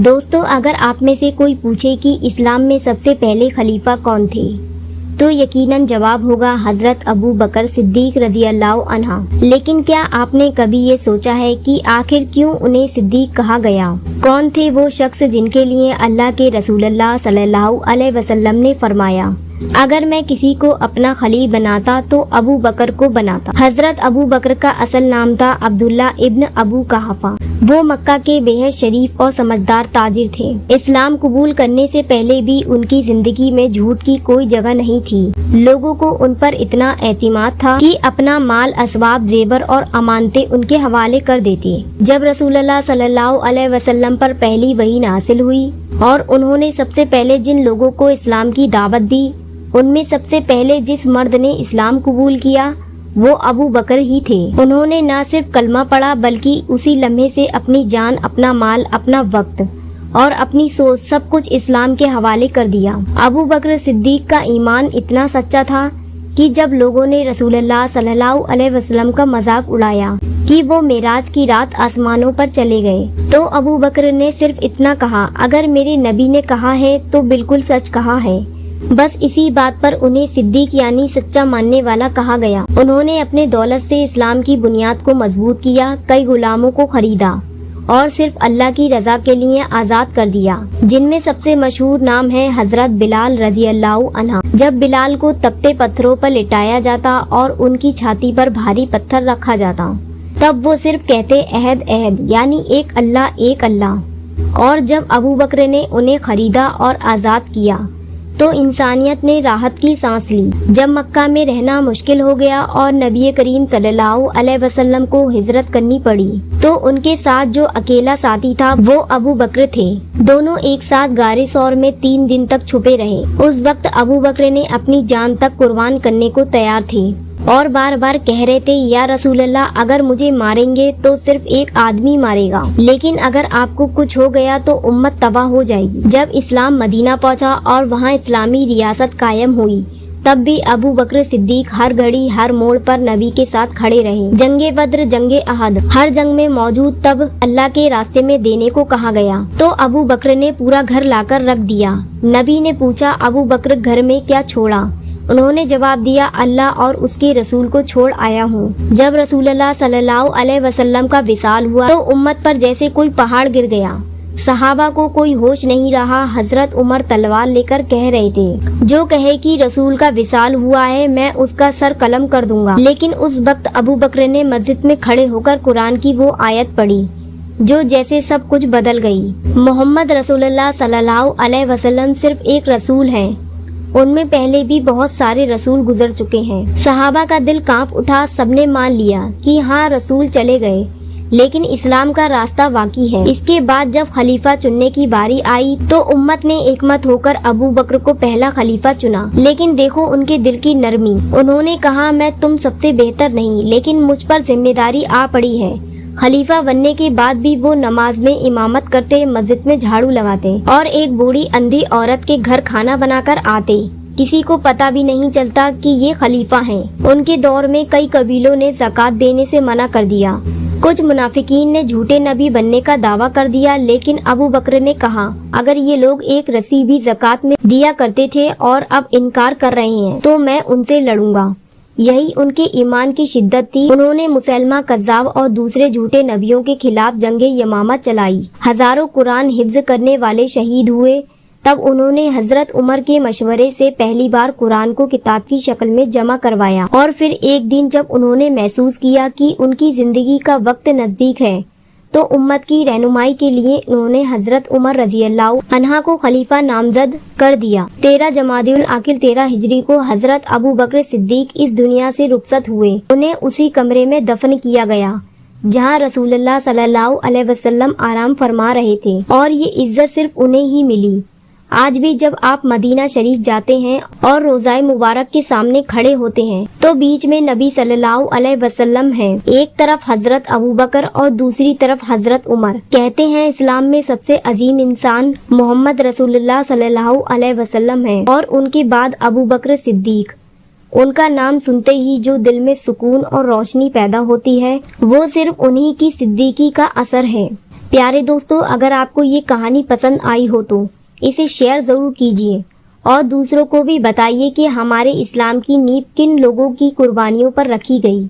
دوستو، اگر آپ میں سے کوئی پوچھے کہ اسلام میں سب سے پہلے خلیفہ کون تھے تو یقیناً جواب ہوگا حضرت ابو بکر صدیق رضی اللہ عنہ۔ لیکن کیا آپ نے کبھی یہ سوچا ہے کہ آخر کیوں انہیں صدیق کہا گیا؟ کون تھے وہ شخص جن کے لیے اللہ کے رسول اللہ صلی اللہ علیہ وسلم نے فرمایا، اگر میں کسی کو اپنا خلیل بناتا تو ابو بکر کو بناتا؟ حضرت ابو بکر کا اصل نام تھا عبداللہ ابن ابو قحافہ۔ وہ مکہ کے بے حد شریف اور سمجھدار تاجر تھے۔ اسلام قبول کرنے سے پہلے بھی ان کی زندگی میں جھوٹ کی کوئی جگہ نہیں تھی۔ لوگوں کو ان پر اتنا اعتماد تھا کہ اپنا مال، اسباب، زیور اور امانتیں ان کے حوالے کر دیتے۔ جب رسول اللہ صلی اللہ علیہ وسلم پر پہلی وحی نازل ہوئی اور انہوں نے سب سے پہلے جن لوگوں کو اسلام کی دعوت دی، ان میں سب سے پہلے جس مرد نے اسلام قبول کیا وہ ابو بکر ہی تھے۔ انہوں نے نہ صرف کلمہ پڑھا بلکہ اسی لمحے سے اپنی جان، اپنا مال، اپنا وقت اور اپنی سوچ سب کچھ اسلام کے حوالے کر دیا۔ ابو بکر صدیق کا ایمان اتنا سچا تھا کہ جب لوگوں نے رسول اللہ صلی اللہ علیہ وسلم کا مذاق اڑایا کہ وہ معراج کی رات آسمانوں پر چلے گئے تو ابو بکر نے صرف اتنا کہا، اگر میرے نبی نے کہا ہے تو بالکل سچ کہا ہے۔ بس اسی بات پر انہیں صدیق یعنی سچا ماننے والا کہا گیا۔ انہوں نے اپنے دولت سے اسلام کی بنیاد کو مضبوط کیا، کئی غلاموں کو خریدا اور صرف اللہ کی رضا کے لیے آزاد کر دیا، جن میں سب سے مشہور نام ہے حضرت بلال رضی اللہ عنہ۔ جب بلال کو تپتے پتھروں پر لٹایا جاتا اور ان کی چھاتی پر بھاری پتھر رکھا جاتا تب وہ صرف کہتے عہد عہد یعنی ایک اللہ۔ اور جب ابو بکر نے انہیں خریدا اور آزاد کیا تو انسانیت نے راحت کی سانس لی۔ جب مکہ میں رہنا مشکل ہو گیا اور نبی کریم صلی اللہ علیہ وسلم کو ہجرت کرنی پڑی تو ان کے ساتھ جو اکیلا ساتھی تھا وہ ابو بکر تھے۔ دونوں ایک ساتھ غار ثور میں 3 دن تک چھپے رہے۔ اس وقت ابو بکر نے اپنی جان تک قربان کرنے کو تیار تھے اور بار بار کہہ رہے تھے، یا رسول اللہ، اگر مجھے ماریں گے تو صرف ایک آدمی مارے گا، لیکن اگر آپ کو کچھ ہو گیا تو امت تباہ ہو جائے گی۔ جب اسلام مدینہ پہنچا اور وہاں اسلامی ریاست قائم ہوئی تب بھی ابو بکر صدیق ہر گھڑی ہر موڑ پر نبی کے ساتھ کھڑے رہے۔ جنگ بدر، جنگ احد، ہر جنگ میں موجود۔ تب اللہ کے راستے میں دینے کو کہا گیا تو ابو بکر نے پورا گھر لا کر رکھ دیا۔ نبی نے پوچھا، ابو بکر گھر میں کیا چھوڑا؟ انہوں نے جواب دیا، اللہ اور اس کے رسول کو چھوڑ آیا ہوں۔ جب رسول اللہ صلی اللہ علیہ وسلم کا وصال ہوا تو امت پر جیسے کوئی پہاڑ گر گیا۔ صحابہ کو کوئی ہوش نہیں رہا۔ حضرت عمر تلوار لے کر کہہ رہے تھے، جو کہے کہ رسول کا وصال ہوا ہے میں اس کا سر قلم کر دوں گا۔ لیکن اس وقت ابو بکر نے مسجد میں کھڑے ہو کر قرآن کی وہ آیت پڑھی جو جیسے سب کچھ بدل گئی۔ محمد رسول اللہ صلی اللہ علیہ وسلم صرف ایک رسول ہیں، ان میں پہلے بھی بہت سارے رسول گزر چکے ہیں۔ صحابہ کا دل کانپ اٹھا، سب نے مان لیا کہ ہاں رسول چلے گئے لیکن اسلام کا راستہ باقی ہے۔ اس کے بعد جب خلیفہ چننے کی باری آئی تو امت نے ایک مت ہو کر ابو بکر کو پہلا خلیفہ چنا۔ لیکن دیکھو ان کے دل کی نرمی، انہوں نے کہا، میں تم سب سے بہتر نہیں لیکن مجھ پر ذمہ داری آ پڑی ہے۔ خلیفہ بننے کے بعد بھی وہ نماز میں امامت کرتے، مسجد میں جھاڑو لگاتے اور ایک بوڑھی اندھی عورت کے گھر کھانا بنا کر آتے۔ کسی کو پتہ بھی نہیں چلتا کہ یہ خلیفہ ہیں۔ ان کے دور میں کئی قبیلوں نے زکوٰۃ دینے سے منع کر دیا۔ کچھ منافقین نے جھوٹے نبی بننے کا دعویٰ کر دیا، لیکن ابو بکر نے کہا، اگر یہ لوگ ایک رسی بھی زکوٰۃ میں دیا کرتے تھے اور اب انکار کر رہے ہیں تو میں ان سے لڑوں گا۔ یہی ان کے ایمان کی شدت تھی۔ انہوں نے مسلمہ کذاب اور دوسرے جھوٹے نبیوں کے خلاف جنگ یمامہ چلائی۔ ہزاروں قرآن حفظ کرنے والے شہید ہوئے۔ تب انہوں نے حضرت عمر کے مشورے سے پہلی بار قرآن کو کتاب کی شکل میں جمع کروایا، اور پھر ایک دن جب انہوں نے محسوس کیا کہ ان کی زندگی کا وقت نزدیک ہے تو امت کی رہنمائی کے لیے انہوں نے حضرت عمر رضی اللہ عنہ کو خلیفہ نامزد کر دیا۔ 13 جمادی الاخر 13 ہجری کو حضرت ابو بکر صدیق اس دنیا سے رخصت ہوئے۔ انہیں اسی کمرے میں دفن کیا گیا جہاں رسول اللہ صلی اللہ علیہ وسلم آرام فرما رہے تھے، اور یہ عزت صرف انہیں ہی ملی۔ آج بھی جب آپ مدینہ شریف جاتے ہیں اور روضہ مبارک کے سامنے کھڑے ہوتے ہیں تو بیچ میں نبی صلی اللہ علیہ وسلم ہیں، ایک طرف حضرت ابو بکر اور دوسری طرف حضرت عمر۔ کہتے ہیں اسلام میں سب سے عظیم انسان محمد رسول اللہ صلی اللہ علیہ وسلم ہیں اور ان کے بعد ابو بکر صدیق۔ ان کا نام سنتے ہی جو دل میں سکون اور روشنی پیدا ہوتی ہے وہ صرف انہی کی صدیقی کا اثر ہے۔ پیارے دوستوں، اگر آپ کو یہ کہانی پسند آئی ہو تو اسے شیئر ضرور کیجیے اور دوسروں کو بھی بتائیے کہ ہمارے اسلام کی نیب کن لوگوں کی قربانیوں پر رکھی گئی۔